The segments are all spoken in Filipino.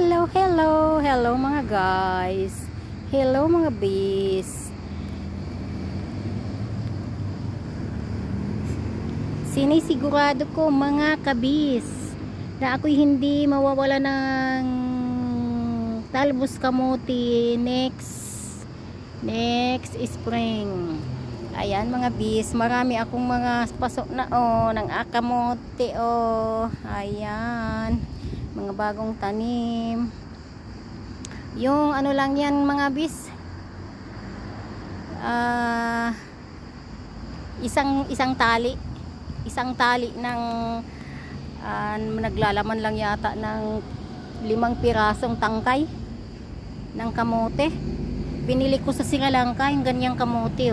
Hello mga guys. Hello mga bees. Sinisigurado ko mga kabis na ako'y hindi mawawala ng talbos kamuti next spring. Ayan mga bis, marami akong mga pasok na ng akamote ayan, mga bagong tanim. Yung ano lang yan mga bis, isang tali ng naglalaman lang yata ng 5 pirasong tangkay ng kamote. Binili ko sa Sri Lanka yung ganyang kamote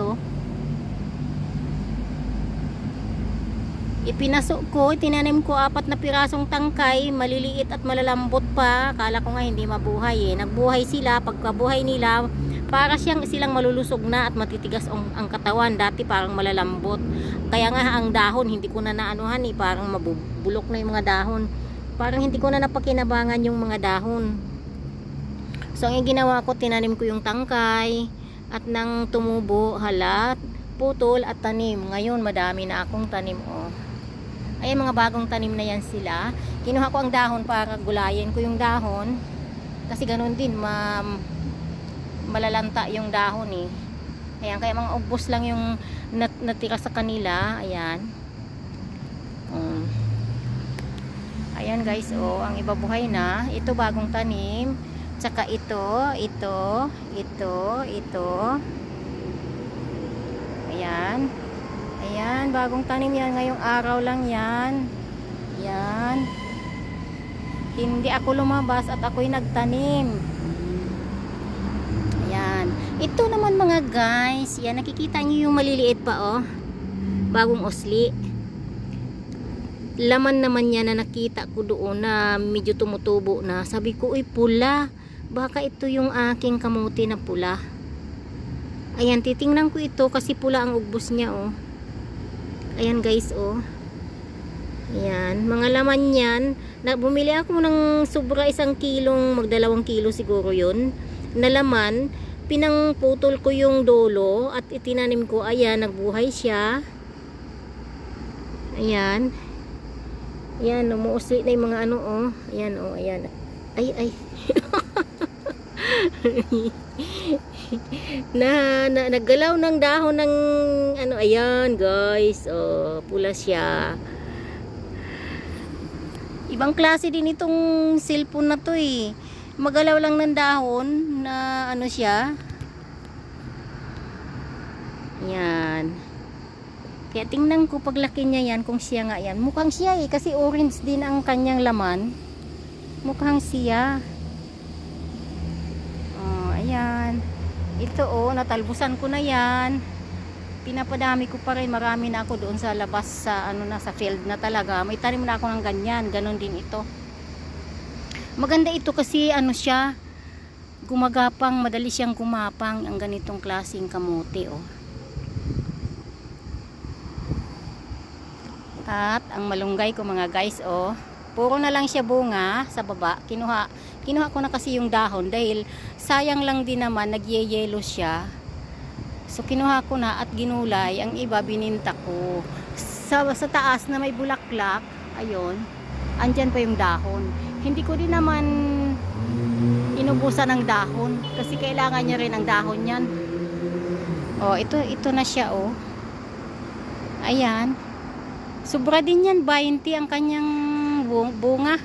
Ipinasok ko, tinanim ko 4 na pirasong tangkay, maliliit at malalambot pa. Akala ko nga hindi mabuhay Nagbuhay sila. Pagkabuhay nila, para silang malulusog na at matitigas ang katawan. Dati parang malalambot. Kaya nga ang dahon, hindi ko na naanuhan parang mabubulok na yung mga dahon. Parang hindi ko na napakinabangan yung mga dahon. So ang ginawa ko, tinanim ko yung tangkay at nang tumubo, halat, putol at tanim. Ngayon madami na akong tanim Ayan, mga bagong tanim na yan sila. Kinuha ko ang dahon para gulayin ko yung dahon. Kasi ganun din, malalanta yung dahon Ayan, kaya mga ubos lang yung natira sa kanila. Ayan. Ayan guys, ang ibabuhay na. Ito bagong tanim. Tsaka ito. Ayan, bagong tanim yan. Ngayong araw lang yan. Yan. Hindi ako lumabas at ako'y nagtanim. Ayan. Ito naman mga guys. Yan, nakikita nyo yung maliliit pa bagong usli. Laman naman yan na nakita ko doon na medyo tumutubo na. Sabi ko, uy, pula. Baka ito yung aking kamuti na pula. Ayan, titingnan ko ito kasi pula ang ugbos niya Ayan guys Ayan, mga laman yan. Bumili ako ng sobra 1 kilong, mag 2 kilo siguro yun na laman. Pinangputol ko yung dolo at itinanim ko. Ayan, nagbuhay siya. Ayan. Ayan, umuusli na yung mga Ayan ayan. Ay. Naggalaw ng dahon ng ayan guys, pula siya. Ibang klase din itong cellphone na to magalaw lang ng dahon na siya. Yan, kaya tingnan ko paglaki niya yan kung siya nga yan. Mukhang siya kasi orange din ang kanyang laman. Mukhang siya. Ayan. Ito natalbusan ko na yan. Pinapadami ko pa rin. Marami na ako doon sa labas sa sa field na talaga. May tanim na ako ng ganyan. Ganon din ito. Maganda ito kasi siya, gumagapang, madali siyang gumapang ang ganitong klaseng kamote At ang malunggay ko mga guys puro na lang siya bunga sa baba. Kinuha ko na kasi yung dahon dahil sayang lang din naman, nagyeyelo siya. So kinuha ko na at ginulay. Ang iba bininta ko. Sa taas na may bulaklak, ayun, andyan pa yung dahon. Hindi ko din naman inubusan ng dahon kasi kailangan niya rin ang dahon yan. Ito na siya Ayan. Sobra din yan, 20 ang kanyang bunga.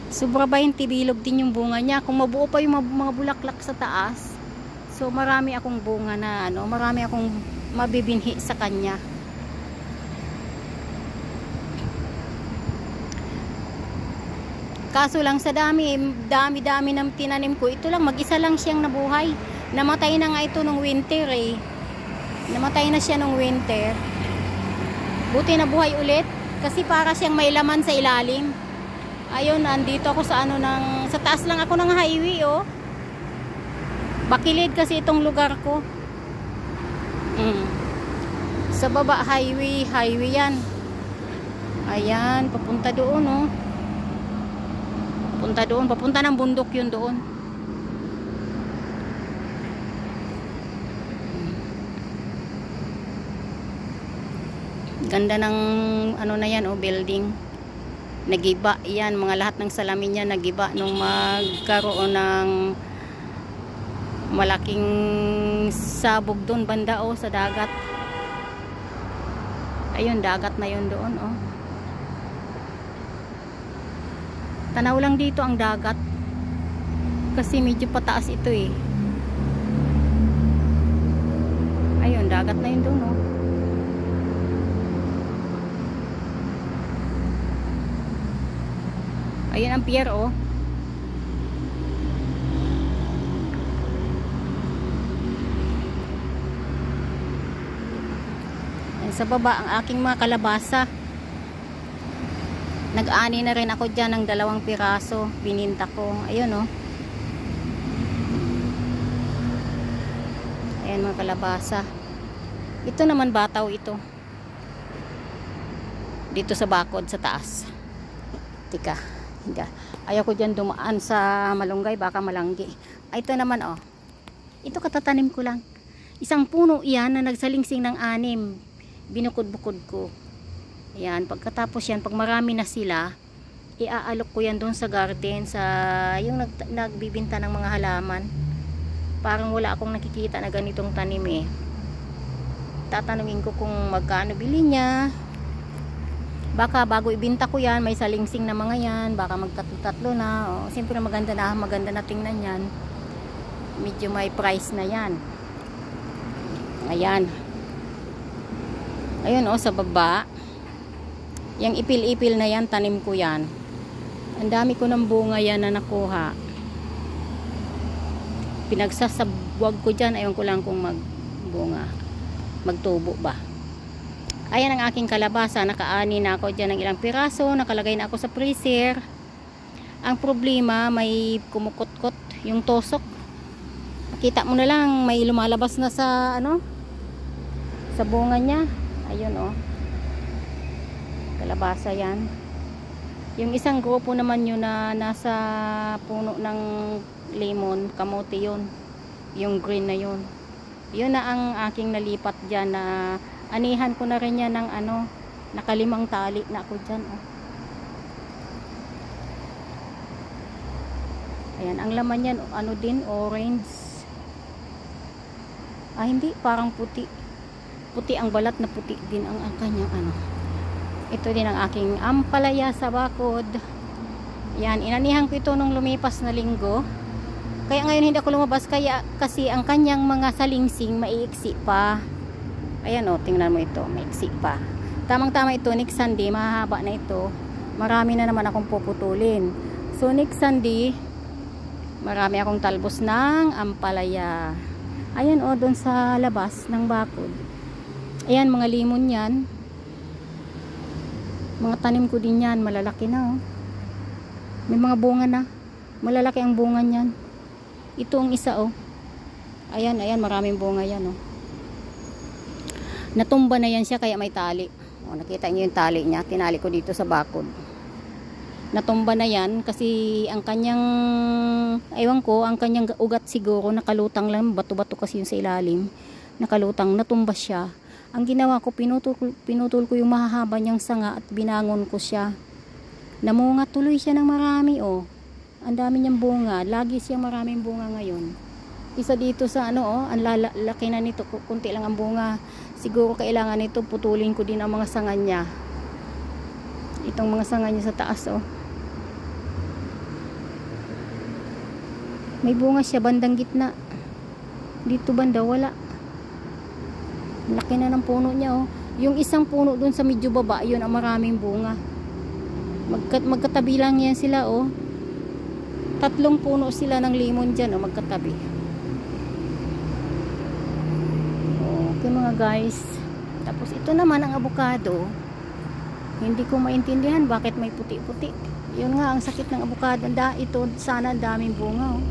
Sobra 20 bilog din yung bunga niya. Kung mabuo pa yung mga bulaklak sa taas, so marami akong bunga na marami akong mabibinhi sa kanya. Kaso lang sa dami ng tinanim ko, ito lang, mag-isa lang siyang nabuhay. Namatay na nga ito nung winter Namatay na siya nung winter. Buti nabuhay ulit kasi para siyang may laman sa ilalim. Ayun, andito ako sa sa taas lang ako ng highway Bakilid kasi itong lugar ko. Sa baba highway yan. Ayan, papunta doon papunta doon, papunta ng bundok yun doon. Ganda ng ano na yan, oh, building. Nagiba yan, mga lahat ng salamin niya nagiba nung magkaroon ng malaking sabog doon banda, oh, sa dagat. Ayun, dagat na yun doon, oh. Tanaw lang dito ang dagat kasi medyo pataas ito, eh. Ayun, dagat na yun doon, oh. Ayun ang pier, oh. Ayan, sa baba ang aking mga kalabasa. Nag-ani na rin ako dyan ng 2 piraso. Bininta ko. Ayun, oh. Ayan mga kalabasa. Ito naman bataw ito. Dito sa bakod sa taas. Tika. Ayaw ko dyan dumaan sa malunggay, baka malanggi. Ay, ito naman, oh. Ito katatanim ko lang. Isang puno yan na nagsalingsing ng 6. Binukod-bukod ko. Ayan, pagkatapos yan, pag marami na sila, iaalok ko yan doon sa garden, sa yung nagbibinta ng mga halaman. Parang wala akong nakikita na ganitong tanim, eh. Tatanungin ko kung magkano bili niya. Baka bago ibinta ko yan, may salingsing na mga yan, baka magtatlo-tatlo na. O, siyempre maganda na tingnan yan. Medyo may price na yan. Ayan. Ayun, oh, sa baba. Yung ipil-ipil na yan, tanim ko yan. Ang dami ko ng bunga yan na nakuha. Pinagsasabwag ko dyan, ayaw ko lang kung magbunga. Magtubo ba. Ayan ang aking kalabasa. Nakaani na ako dyan ng ilang piraso. Nakalagay na ako sa freezer. Ang problema, may kumukot-kot yung tosok. Makita mo na lang, may lumalabas na sa ano, sa bunga niya. Ayun, oh. Kalabasa yan. Yung isang grupo naman yun na nasa puno ng lemon, kamote yun. Yung green na yun. Yun na ang aking nalipat dyan na anihan ko na rin yan ng ano, naka5 tali na ako dyan, oh. Ayan, ang laman yan, ano din, orange. Ah, hindi, parang puti. Puti ang balat na puti din ang kanyang ano. Ito din ang aking ampalaya sa bakod. Ayan, inanihan ko ito nung lumipas na linggo. Kaya ngayon hindi ako lumabas kasi ang kanyang mga salingsing maiiksi pa. Ayan, oh, tingnan mo ito, maiksi pa. Tamang-tama ito, next Sunday, mahaba na ito. Marami na naman akong puputulin. So, next Sunday, marami akong talbos ng ampalaya. Ayan, oh, doon sa labas ng bakod. Ayan, mga limon yan. Mga tanim ko din yan, malalaki na, oh. May mga bunga na. Malalaki ang bunga niyan. Ito ang isa, oh. Ayan, ayan, maraming bunga yan, oh. Natumba na yan siya kaya may tali. O, nakita niyo yung tali niya. Tinali ko dito sa bakod. Natumba na yan kasi ang kanyang, ewan ko, ang kanyang ugat siguro nakalutang lang. Bato-bato kasi yun sa ilalim. Nakalutang, natumba siya. Ang ginawa ko, pinutol ko yung mahahaba niyang sanga at binangon ko siya. Namunga tuloy siya ng marami, oh. Ang dami niyang bunga. Lagi siyang maraming bunga ngayon. Isa dito sa ano, oh, ang laki na nito, kunti lang ang bunga. Siguro kailangan nito putulin ko din ang mga sanga niya. Itong mga sanga niya sa taas, oh. May bunga siya bandang gitna. Dito banda wala. Laki na ng puno niya, oh. Yung isang puno dun sa medyo baba, yun ang maraming bunga. Magkatabi lang yan sila, oh. 3 puno sila ng limon dyan, oh, magkatabi. Okay mga guys. Tapos ito naman ang avocado. Hindi ko maintindihan bakit may puti-puti. Yun nga ang sakit ng avocado. Ito sana ang daming bunga, oh.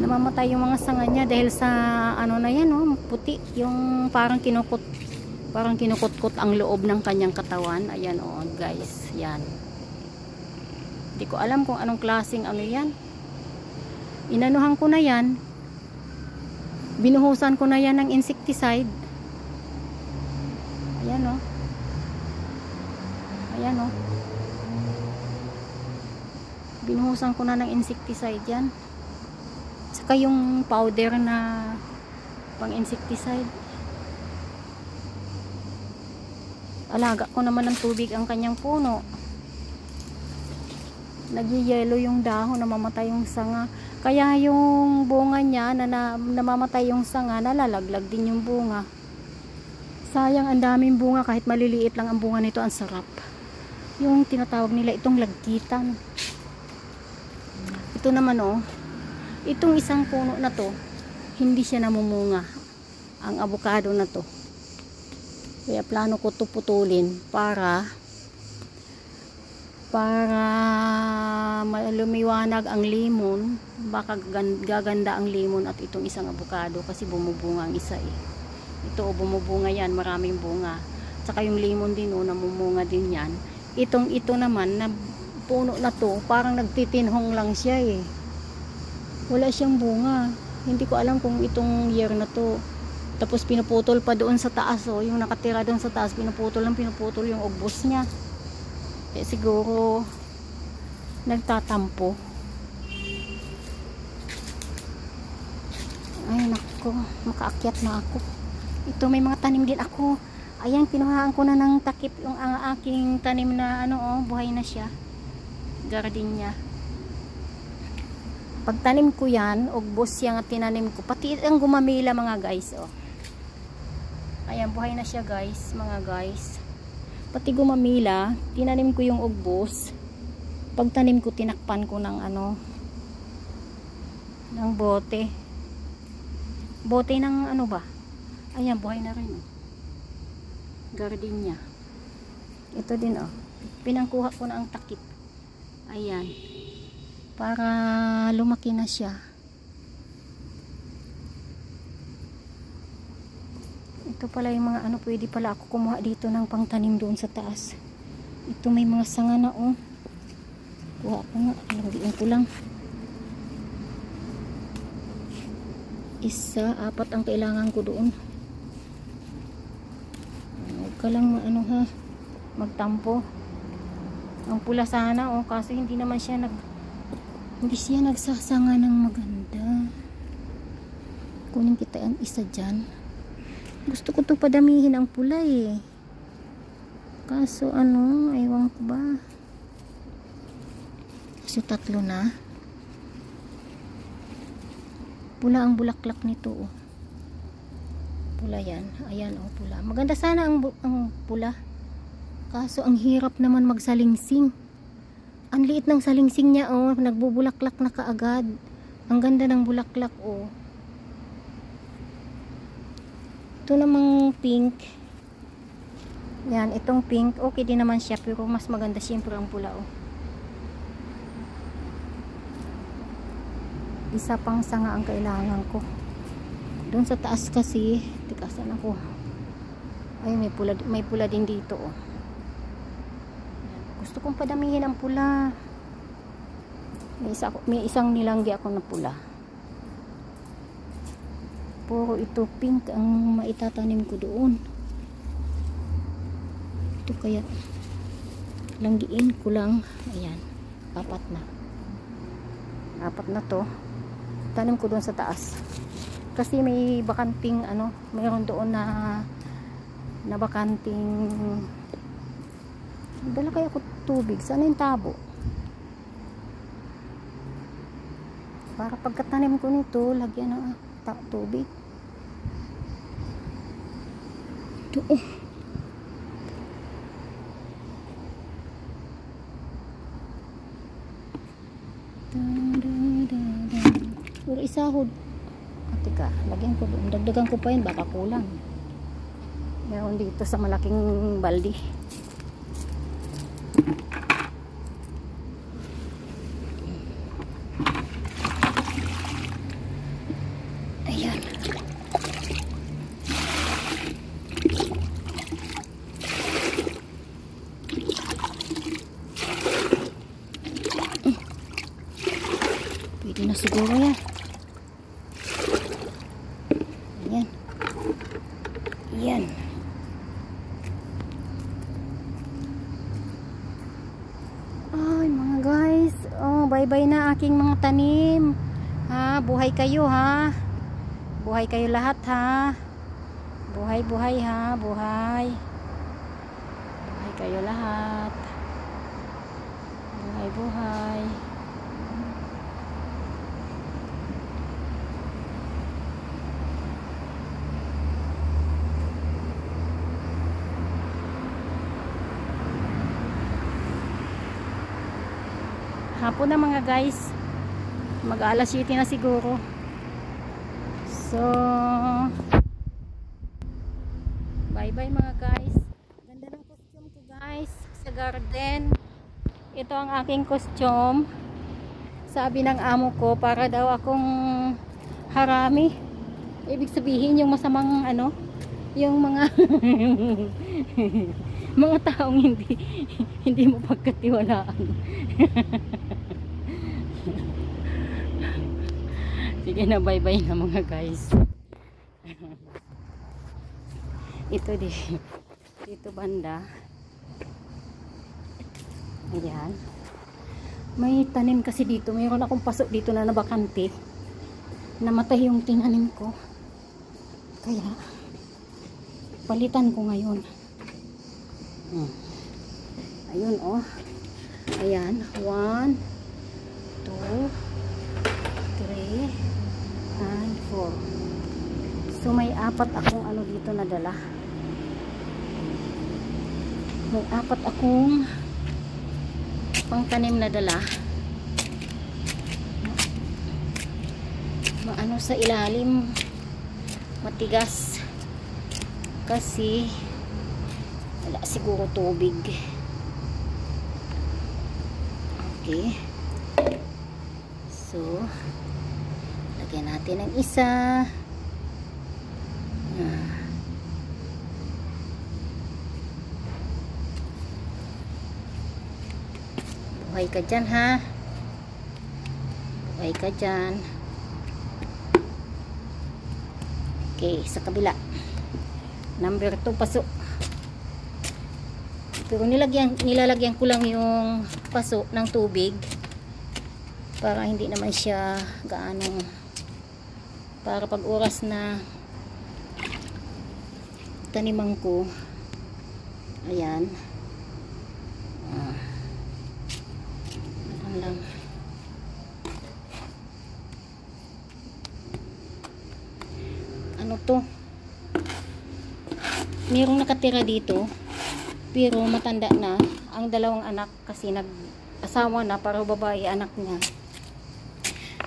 Namamatay yung mga sanga niya dahil sa ano na yan, oh, puti. Yung parang kinukot-kot ang loob ng kanyang katawan. Ayan, oh guys, yan. Hindi ko alam kung anong klaseng ano yan. Inanuhan ko na yan. Binuhusan ko na yan ng insecticide. Ayan o. Ayan o. Binuhusan ko na ng insecticide yan. Saka yung powder na pang insecticide. Alaga ko naman ng tubig ang kanyang puno. Nagyayelo yung dahon, namamatay yung sanga. Kaya yung bunga niya na namamatay yung sanga, nalalaglag din yung bunga. Sayang, ang daming bunga, kahit maliliit lang ang bunga nito, ang sarap. Yung tinatawag nila itong lagkitan. Ito naman oh, itong isang puno na to, hindi siya namumunga. Ang avocado na to. Kaya plano ko to putulin para lumiwanag ang limon. Baka gaganda ang limon at itong isang avocado kasi bumubunga ang isa eh. Ito bumubunga yan, maraming bunga. Tsaka yung limon din namumunga din yan. Ito naman na puno na to, parang nagtitinhong lang siya eh. Wala siyang bunga. Hindi ko alam kung itong year na to. Tapos pinuputol pa doon sa taas oh, yung nakatira doon sa taas, pinuputol yung ugbos niya. Eh siguro nagtatampo. Ay nako, makaakyat na ako. Ito may mga tanim din ako. Ayan, kinuhaan ko na ng takip yung aking tanim na ano oh, buhay na siya. Gardenia. Pagtanim ko yan, ugbos yung tinanim ko. Pati ang gumamila mga guys oh. Ayan, buhay na siya guys, mga guys. Pati gumamila, tinanim ko yung ugbos. Pagtanim ko, tinakpan ko ng ano, ng bote. Bote ng ano ba? Ayan, buhay na rin. Gardenia. Ito din oh. Pinangkuha ko na ang takip. Ayan. Para lumaki na siya. Ito pala yung mga ano, pwede pala ako kumuha dito ng pangtanim doon sa taas. Ito may mga sanga na oh. Kuha ko nga, langgiin ko lang. 1, 4 ang kailangan ko doon. Huwag ka lang ano ha, magtampo. Ang pula sana oh, kasi hindi naman siya hindi siya nagsasanga ng maganda. Kunin kita ang isa dyan. Gusto ko to padamihin ang pula eh. Kaso ano, ewan ko ba. So 3 na. Pula ang bulaklak nito oh. Pula yan. Ayan oh, pula. Maganda sana ang pula. Kaso ang hirap naman magsalingsing. Ang liit ng salingsing niya oh, nagbubulaklak na kaagad. Ang ganda ng bulaklak oh. Ito namang pink. Yan, itong pink. Okay din naman siya. Pero mas maganda siyempre ang pula oh. Isa pang sanga ang kailangan ko. Doon sa taas kasi. Tikasan ako. Ay, may pula din dito oh. Gusto kong padamihin ang pula. May isang nilanggi ako na pula. Puro ito pink ang maitatanim ko doon. Ito kaya langgiin ko lang. Ayan, 4 na. 4 na to. Tanim ko doon sa taas. Kasi may bakanting ano, mayroon doon na bakanting. Dala kaya ko tubig. Sana yung tabo? Para pagkatanim ko nito, lagyan ng tubig. Ito oh. Puro isahod. Teka, lagyan ko doon. Dagdagan ko pa yun, baka kulang. Meron dito sa malaking baldi. Ayan. Dito na siguro yan. Ayan. Ayan. Ay mga guys. Oh, bye-bye na aking mga tanim. Ha, buhay kayo ha. Buhay kayo lahat ha. Buhay ha, buhay. Buhay kayo lahat. Buhay. Hapon na mga guys. Mag-alas 7 na siguro. So, bye-bye mga guys. Ganda ng costume ko guys sa garden. Ito ang aking costume. Sabi ng amo ko para daw akong harami. Ibig sabihin yung masamang ano, yung mga mga taong hindi mo pagkatiwalaan. Sige na, bye-bye na mga guys. Ito dito banda. Ayan. May tanim kasi dito. Mayroon akong pasok dito na nabakante. Namatay yung tinanim ko. Kaya palitan ko ngayon. Ayun oh. Ayan. 1, 2, 3 and 4. So may 4 akong ano dito na dala. May 4 akong pangtanim na dala. Maano sa ilalim, matigas kasi wala siguro tubig. Okay, so lagyan natin ang isa. Buhay ka dyan ha. Buhay ka dyan. Okay, sa kabila. Number 2 paso. Pero nilalagyan ko lang yung paso ng tubig para hindi naman siya gaano, para pag oras na taniman ko, ayan, lang. Ano to? Merong nakatira dito pero matanda na ang dalawang anak kasi nag-asawa na, para babae anak niya.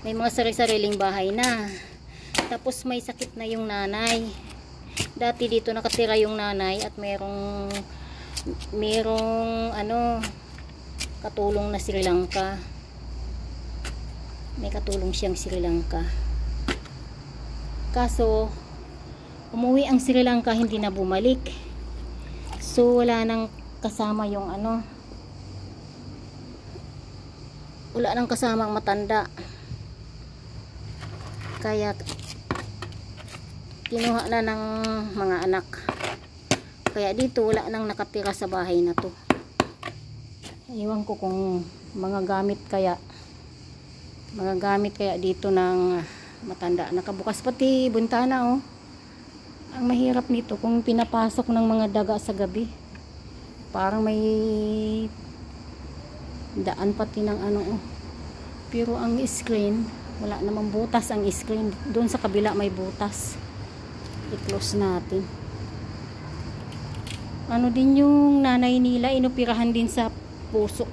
May mga sari-sariling bahay na. Tapos may sakit na yung nanay. Dati dito nakatira yung nanay at merong ano, katulong na Sri Lanka. May katulong siyang Sri Lanka. Kaso umuwi ang Sri Lanka, hindi na bumalik. So wala nang kasama yung ano, wala nang kasama ang matanda. Kaya kinuha na ng mga anak. Kaya dito wala nang nakatira sa bahay na to. Iwan ko kung mga gamit kaya dito ng matanda. Nakabukas pati buntana oh. Ang mahirap nito kung pinapasok ng mga daga sa gabi. Parang may daan pati ng ano oh. Pero ang screen, wala namang butas ang screen. Doon sa kabila may butas. I-close natin. Ano din yung nanay nila, inoperahan din sa puso.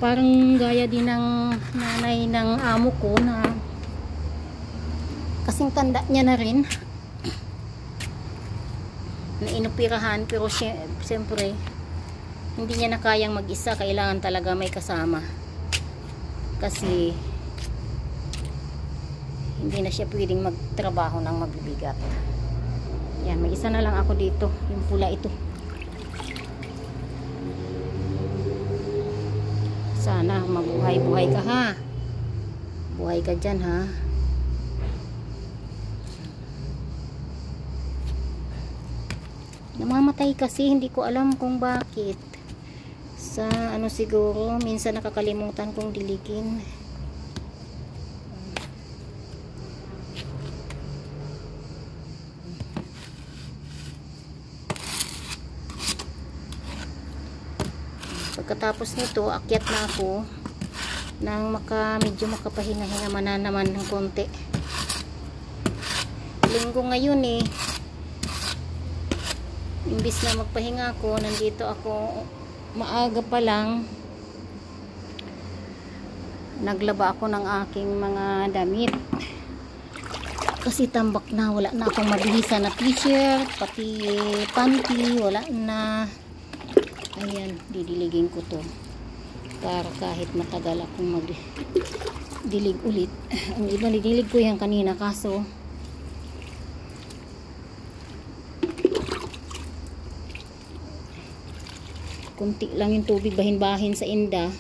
Parang gaya din ng nanay ng amo ko na kasing tanda niya na rin. Na inoperahan, pero siyempre hindi niya na kayang mag-isa, kailangan talaga may kasama kasi hindi na siya pwedeng magtrabaho ng magbibigat. Yan, may isa na lang ako dito, yung pula ito. Sana mabuhay-buhay ka ha. Buhay ka dyan, ha. Namamatay kasi, hindi ko alam kung bakit. Sa ano siguro, minsan nakakalimutan kong diligin. Pagkatapos nito, akyat na ako nang medyo makapahinga-hinga naman ng konti. Linggo ngayon eh. Imbis na magpahinga ako, nandito ako maaga pa lang. Naglaba ako ng aking mga damit. Kasi tambak na, wala na akong mabihisan na t-shirt, pati panty, wala na. Ayan, didiligin ko to para kahit matagal akong magdilig ulit. Ang iba didilig ko yan kanina, kaso kunti lang yung tubig, bahin-bahin sa inda.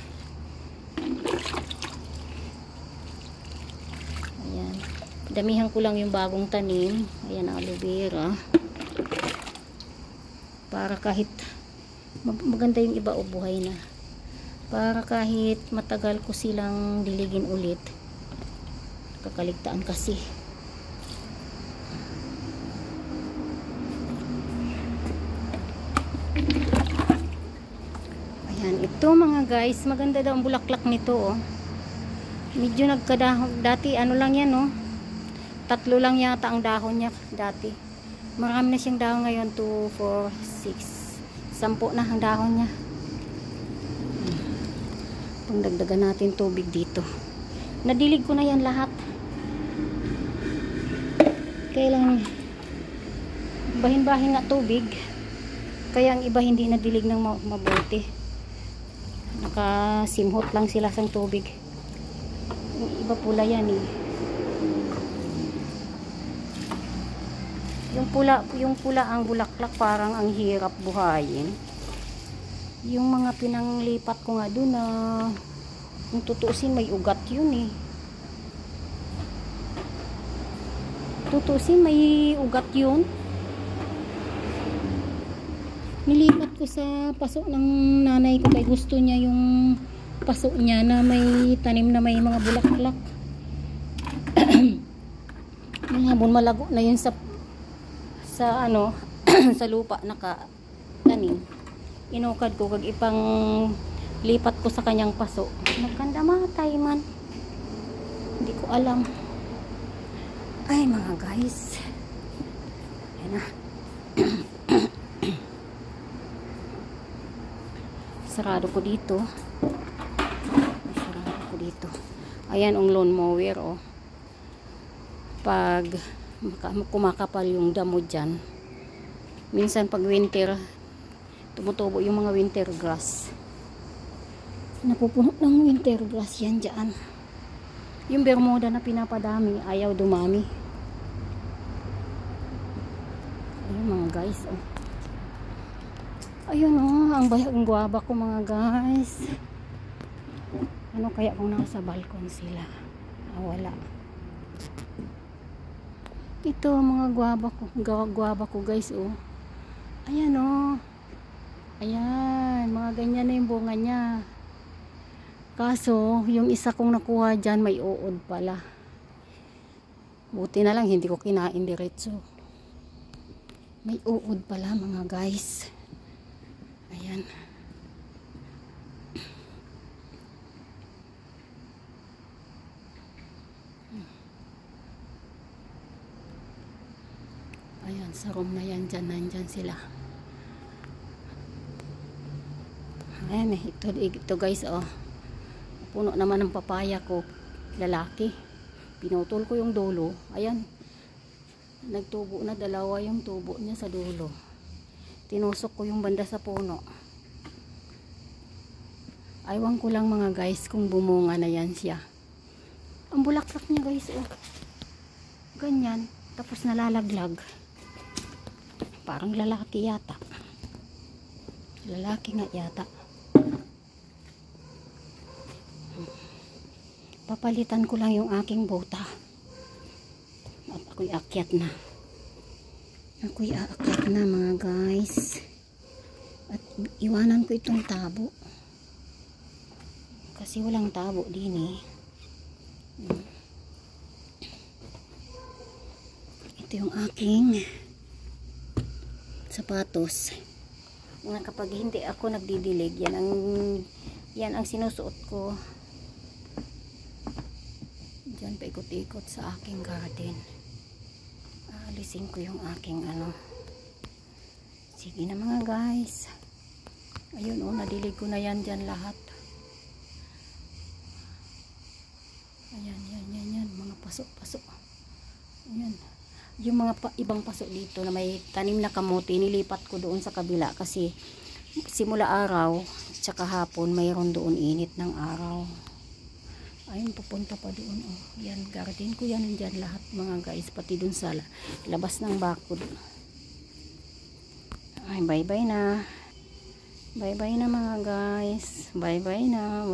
Ayan, damihan ko lang yung bagong tanim. Ayan ang aloe vera, para kahit maganda yung iba o buhay na, para kahit matagal ko silang diligin ulit, kakaligtaan kasi. Ayan, ito mga guys, maganda daw ang bulaklak nito, oh. Medyo nagkadahon dati, ano lang yan, oh, 3 lang yata ang dahon niya dati. Marami na siyang dahon ngayon, 2, 4, 6, 10 na ang dahon niya. Pangdagdagan natin tubig dito. Nadilig ko na yan lahat. Kailangan bahin-bahin nga tubig. Kaya ang iba hindi nadilig ng mabuti. Nakasimhot lang sila sa tubig. Yung iba pula yan eh. Yung pula ang bulaklak, parang ang hirap buhayin. Yung mga pinanglipat ko nga doon na kung tutuusin may ugat yun eh. Tutuusin may ugat yun. Nilipat ko sa paso ng nanay ko, kaya gusto niya yung paso niya na may tanim na may mga bulaklak. Malabon, malago na yun sa ano sa lupa nakatanim. Inukad ko kag ipang lipat ko sa kanyang paso. Maganda matay man. Hindi ko alam. Ay mga guys. Ayan na. Sarado ko dito. Sarado ko dito. Ayan ang lawn mower, oh. Pag kumakapal yung damo dyan, minsan pag winter tumutubo yung mga winter grass. Napupuno ng winter grass yan dyan. Yung bermuda na pinapadami, ayaw dumami. Ayun mga guys, oh. Ayun, oh, ang guwaba ko mga guys. Ano kaya kung nasa balkon sila? Wala. Ito mga guwaba ko guys, oh. Ayan, oh. Ayan, mga ganyan na yung bunga niya. Kaso, yung isa kong nakuha dyan, may uod pala. Buti na lang, hindi ko kinain diretso. May uod pala mga guys. Ayan. Ayan, sa room na yan, dyan, nandyan sila. Ayan, ito guys, oh. Puno naman ng papaya ko, lalaki. Pinutol ko yung dulo. Ayan, nagtubo na, 2 yung tubo niya sa dulo. Tinusok ko yung banda sa puno. Aywan ko lang mga guys kung bumunga na yan siya. Ang bulaklak niya guys, oh. Ganyan, tapos nalalaglag. Parang lalaki yata. Lalaki nga yata. Papalitan ko lang yung aking bota. At ako'y aakyat na. Ako'y aakyat na mga guys. At iwanan ko itong tabo. Kasi walang tabo din eh. Ito yung aking sapatos. Kapag hindi ako nagdidilig, yan ang sinusuot ko. Diyan paikot-ikot sa aking garden. Aalisin ko yung aking Sige na mga guys. Ayun nadilig ko na yan dyan lahat. Ayan, yan. Mga pasok. Ayan. Yung mga ibang paso dito na may tanim na kamote, nilipat ko doon sa kabila kasi simula araw tsaka hapon mayroon doon init ng araw. Ayun, pupunta pa doon. Yan, garden ko yan dyan lahat mga guys, pati doon sa labas ng bakod. Ay, bye-bye na. Bye-bye na mga guys. Bye-bye na.